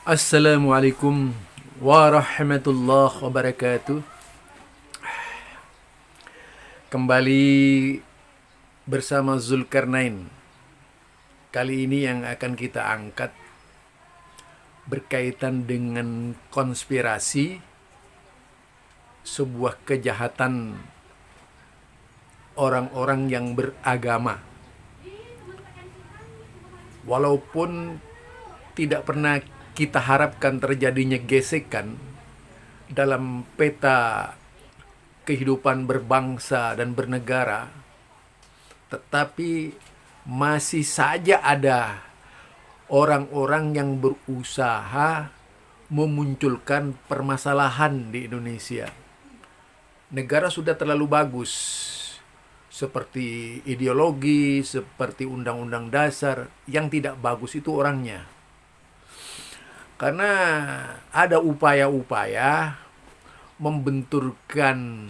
Assalamualaikum warahmatullahi wabarakatuh. Kembali bersama Zulkarnain. Kali ini yang akan kita angkat berkaitan dengan konspirasi, sebuah kejahatan orang-orang yang beragama. Walaupun tidak pernah kita harapkan terjadinya gesekan dalam peta kehidupan berbangsa dan bernegara, tetapi masih saja ada orang-orang yang berusaha memunculkan permasalahan di Indonesia. Negara sudah terlalu bagus, seperti ideologi, seperti undang-undang dasar. Yang tidak bagus itu orangnya. Karena ada upaya-upaya membenturkan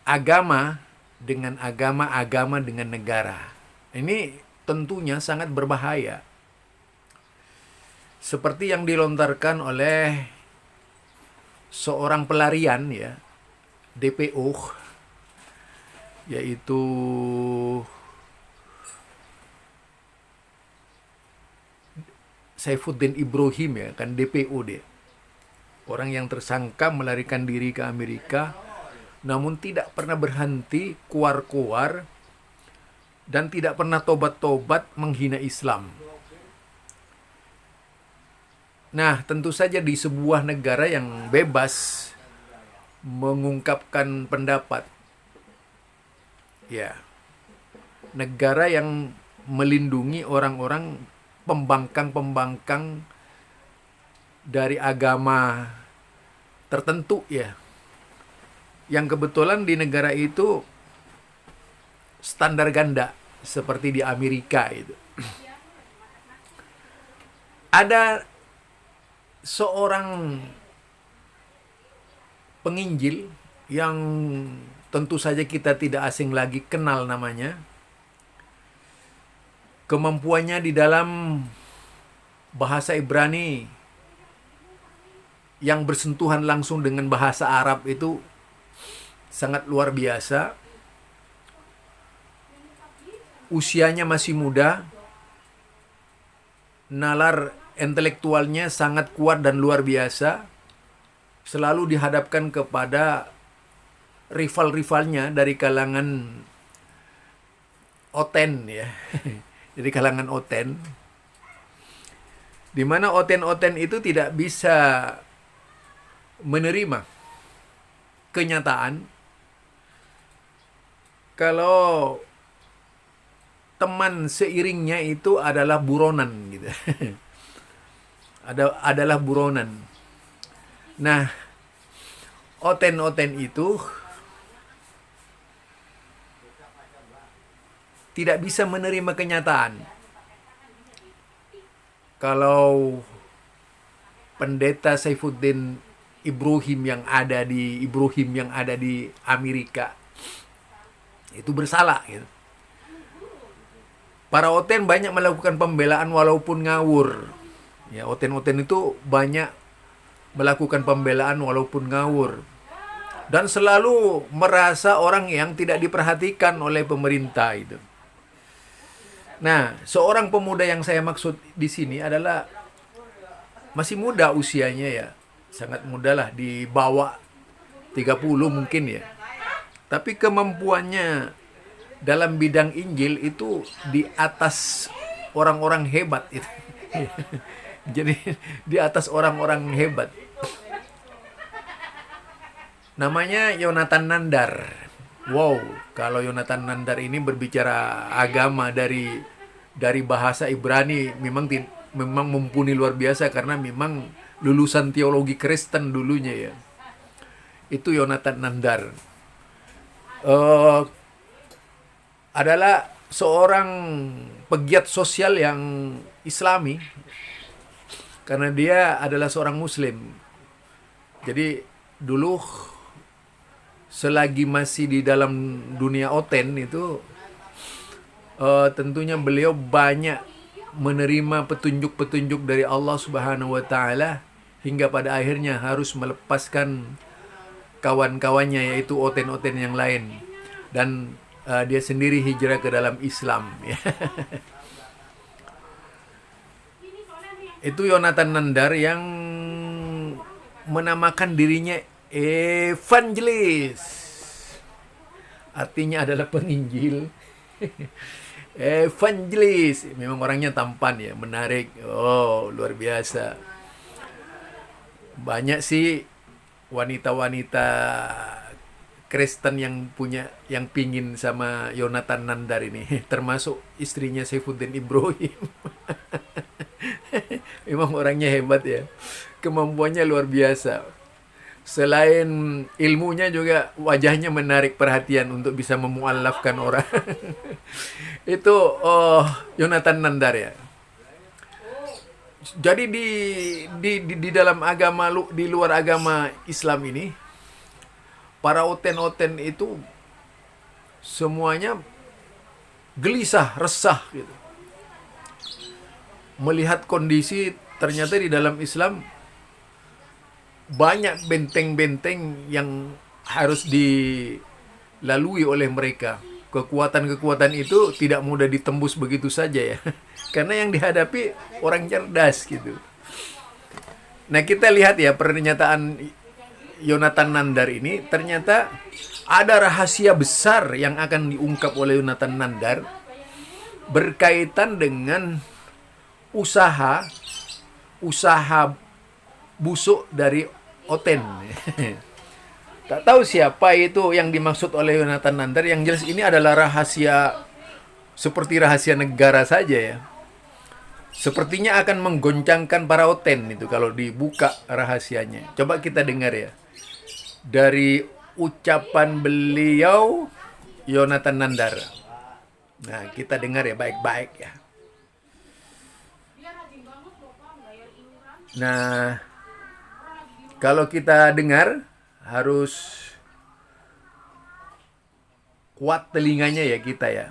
agama dengan agama, agama dengan negara. Ini tentunya sangat berbahaya. Seperti yang dilontarkan oleh seorang pelarian, ya, DPO, yaitu Saifuddin Ibrahim, ya kan, DPO dia. Orang yang tersangka melarikan diri ke Amerika, namun tidak pernah berhenti kuar-kuar dan tidak pernah tobat-tobat menghina Islam. Nah, tentu saja di sebuah negara yang bebas mengungkapkan pendapat, ya, negara yang melindungi orang-orang pembangkang-pembangkang dari agama tertentu, ya, yang kebetulan di negara itu standar ganda seperti di Amerika itu. Ada seorang penginjil yang tentu saja kita tidak asing lagi kenal namanya. Kemampuannya di dalam bahasa Ibrani yang bersentuhan langsung dengan bahasa Arab itu sangat luar biasa. Usianya masih muda, nalar intelektualnya sangat kuat dan luar biasa. Selalu dihadapkan kepada rival-rivalnya dari kalangan Oten, ya. Dari kalangan Oten, di mana Oten-Oten itu tidak bisa menerima kenyataan kalau teman seiringnya itu adalah buronan, gitu. Adalah buronan. Nah, Oten-Oten itu tidak bisa menerima kenyataan kalau pendeta Saifuddin Ibrahim yang ada di Amerika itu bersalah, gitu. Para Oten banyak melakukan pembelaan walaupun ngawur. Ya, Oten-Oten itu banyak melakukan pembelaan walaupun ngawur. Dan selalu merasa orang yang tidak diperhatikan oleh pemerintah itu. Nah, seorang pemuda yang saya maksud di sini adalah masih muda usianya, ya. Sangat muda lah, di bawah 30 mungkin, ya. Tapi kemampuannya dalam bidang Injil itu di atas orang-orang hebat itu. Jadi di atas orang-orang hebat. Namanya Yonatan Nandar. Wow, kalau Yonatan Nandar ini berbicara agama dari bahasa Ibrani memang mumpuni luar biasa, karena memang lulusan teologi Kristen dulunya, ya. Itu Yonatan Nandar. Adalah seorang pegiat sosial yang Islami, karena dia adalah seorang Muslim. Jadi dulu selagi masih di dalam dunia Oten itu tentunya beliau banyak menerima petunjuk-petunjuk dari Allah Subhanahu wa taala hingga pada akhirnya harus melepaskan kawan-kawannya yaitu oten-oten yang lain, dan dia sendiri hijrah ke dalam Islam. Itu Yonatan Nandar yang menamakan dirinya evangelis. Artinya adalah penginjil. Evangelis. Memang orangnya tampan ya, menarik. Oh, luar biasa. Banyak sih wanita-wanita Kristen yang pingin sama Yonatan Nandar ini, termasuk istrinya Saifuddin Ibrahim. Memang orangnya hebat ya. Kemampuannya luar biasa. Selain ilmunya juga wajahnya menarik perhatian untuk bisa memualafkan orang. Itu Yonatan Nandar ya. Jadi di dalam agama, di luar agama Islam ini, para oten-oten itu semuanya gelisah, resah gitu. Melihat kondisi ternyata di dalam Islam banyak benteng-benteng yang harus dilalui oleh mereka. Kekuatan-kekuatan itu tidak mudah ditembus begitu saja ya. Karena yang dihadapi orang cerdas gitu. Nah, kita lihat ya pernyataan Yonatan Nandar ini, ternyata ada rahasia besar yang akan diungkap oleh Yonatan Nandar berkaitan dengan usaha busuk dari Oten. Tak tahu siapa itu yang dimaksud oleh Yonatan Nandar. Yang jelas ini adalah rahasia, seperti rahasia negara saja ya. Sepertinya akan menggoncangkan para Oten itu kalau dibuka rahasianya. Coba kita dengar ya. Dari ucapan beliau Yonatan Nandar. Nah, kita dengar ya baik-baik ya. Nah, kalau kita dengar harus kuat telinganya ya kita ya.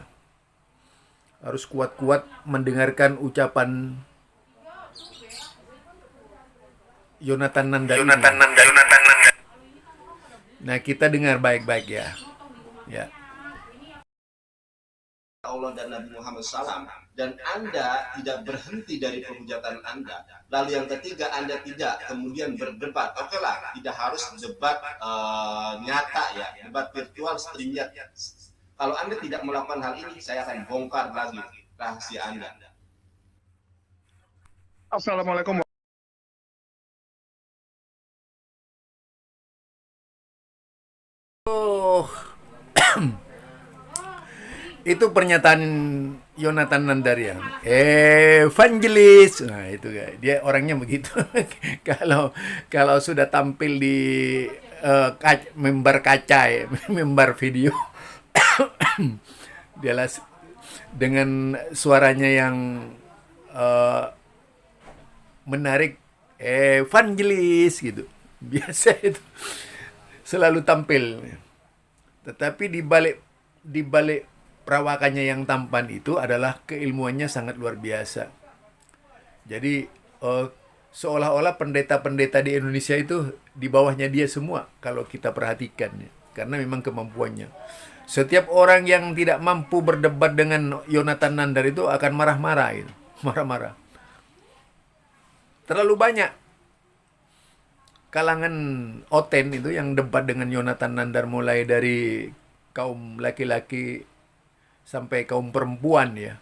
Harus kuat-kuat mendengarkan ucapan Yonatan Nandar. Nah, kita dengar baik-baik ya. Ya. Allah dan Nabi Muhammad SAW, dan Anda tidak berhenti dari penghujatan Anda. Lalu yang ketiga, Anda tidak kemudian berdebat. Oke lah, tidak harus debat nyata ya, debat virtual StreamYard. Kalau Anda tidak melakukan hal ini, saya akan bongkar lagi rahasia Anda. Assalamualaikum. Itu pernyataan Yonatan Nandar ya. Evangelis. Nah, itu dia orangnya begitu. Kalau sudah tampil di mimbar kaca ya, mimbar video. Dia dengan suaranya yang menarik, evangelis gitu. Biasa itu. Selalu tampil. Tetapi di balik perawakannya yang tampan itu adalah keilmuannya sangat luar biasa. Jadi seolah-olah pendeta-pendeta di Indonesia itu di bawahnya dia semua kalau kita perhatikan ya. Karena memang kemampuannya. Setiap orang yang tidak mampu berdebat dengan Yonatan Nandar itu akan marah-marah gitu. Marah-marah. Terlalu banyak kalangan Oten itu yang debat dengan Yonatan Nandar, mulai dari kaum laki-laki sampai kaum perempuan ya.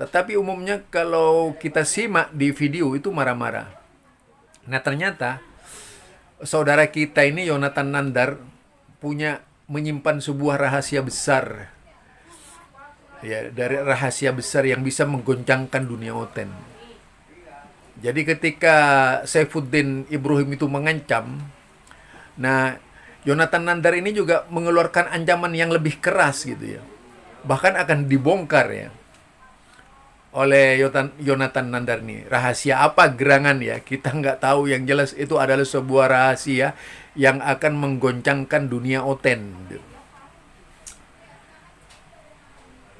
Tetapi umumnya kalau kita simak di video itu marah-marah. Nah, ternyata saudara kita ini Yonatan Nandar menyimpan sebuah rahasia besar. Ya, dari rahasia besar yang bisa menggoncangkan dunia Oten. Jadi ketika Saifuddin Ibrahim itu mengancam, nah Yonatan Nandar ini juga mengeluarkan ancaman yang lebih keras gitu ya. Bahkan akan dibongkar ya oleh Yonatan Nandar nih. Rahasia apa gerangan ya, kita nggak tahu. Yang jelas itu adalah sebuah rahasia yang akan menggoncangkan dunia Oten.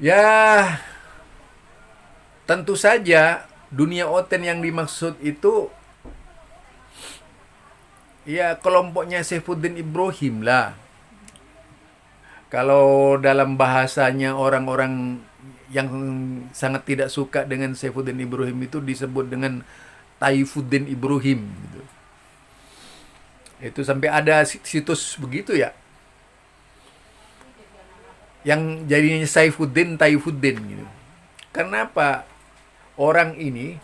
Ya, Tentu saja dunia Oten yang dimaksud itu ya kelompoknya Saifuddin Ibrahim lah. Kalau dalam bahasanya orang-orang yang sangat tidak suka dengan Saifuddin Ibrahim itu disebut dengan Taifuddin Ibrahim gitu. Itu sampai ada situs begitu ya. Yang jadinya Saifuddin, Taifuddin gitu. Kenapa? Orang ini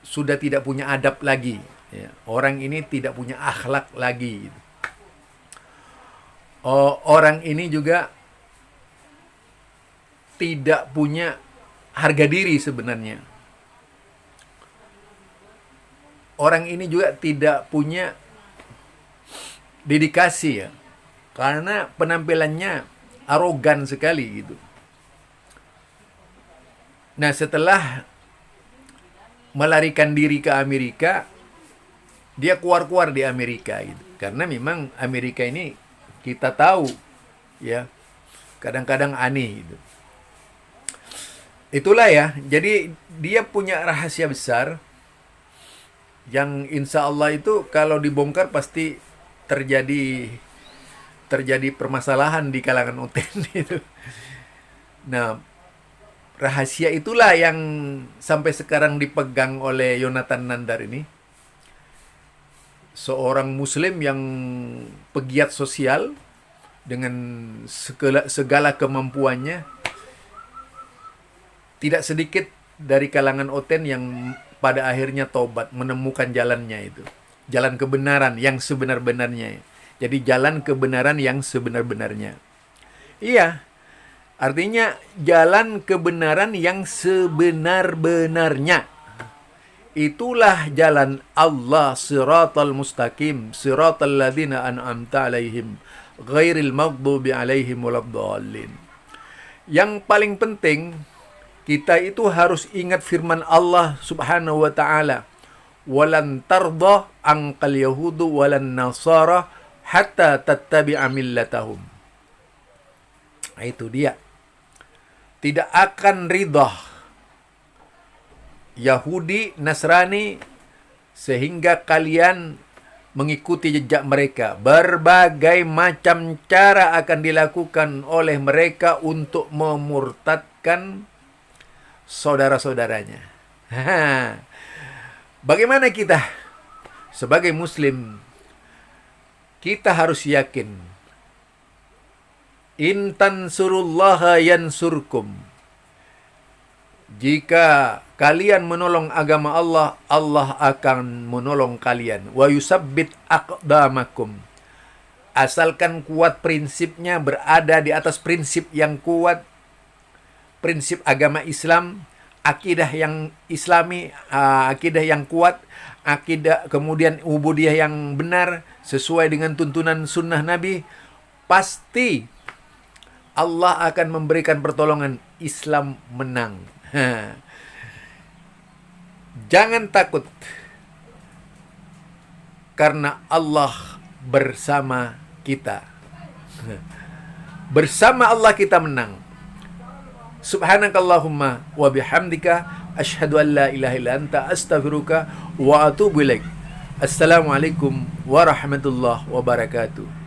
sudah tidak punya adab lagi. Ya. Orang ini tidak punya akhlak lagi. Gitu. Orang ini juga tidak punya harga diri sebenarnya. Orang ini juga tidak punya dedikasi ya. Karena penampilannya arogan sekali gitu. Nah, setelah melarikan diri ke Amerika, dia keluar-keluar di Amerika gitu. Karena memang Amerika ini kita tahu ya, kadang-kadang aneh gitu. Itulah ya, jadi dia punya rahasia besar yang insya Allah itu kalau dibongkar pasti terjadi permasalahan di kalangan Oten itu. Nah, rahasia itulah yang sampai sekarang dipegang oleh Yonatan Nandar ini. Seorang muslim yang pegiat sosial dengan segala kemampuannya. Tidak sedikit dari kalangan Oten yang pada akhirnya taubat, menemukan jalannya itu. Jalan kebenaran yang sebenar-benarnya. Jadi jalan kebenaran yang sebenar-benarnya. Iya. Artinya jalan kebenaran yang sebenar-benarnya. Itulah jalan Allah, siratal mustaqim, siratal ladzina an'amta alaihim, ghairil maghdubi alaihim waladdallin. Yang paling penting, kita itu harus ingat firman Allah Subhanahu wa taala, "Walan tardha anqal yahudu walan nasara hatta tattabi'a millatahum." Nah, itu dia. Tidak akan ridha Yahudi, Nasrani sehingga kalian mengikuti jejak mereka. Berbagai macam cara akan dilakukan oleh mereka untuk memurtadkan saudara-saudaranya. Bagaimana kita sebagai muslim? Kita harus yakin, in tansurullaha yansurkum. Jika kalian menolong agama Allah, Allah akan menolong kalian. Wa yusabbit aqdamakum. Asalkan kuat prinsipnya, berada di atas prinsip yang kuat, prinsip agama Islam, akidah yang Islami, akidah yang kuat, akidah kemudian ubudiyah yang benar sesuai dengan tuntunan sunnah Nabi, pasti Allah akan memberikan pertolongan. Islam menang. Jangan takut, karena Allah bersama kita. Bersama Allah kita menang. Subhanakallahumma wa bihamdika asyhadu an la ilaha illa anta astaghfiruka wa atubu ilaik. Assalamualaikum warahmatullahi wabarakatuh.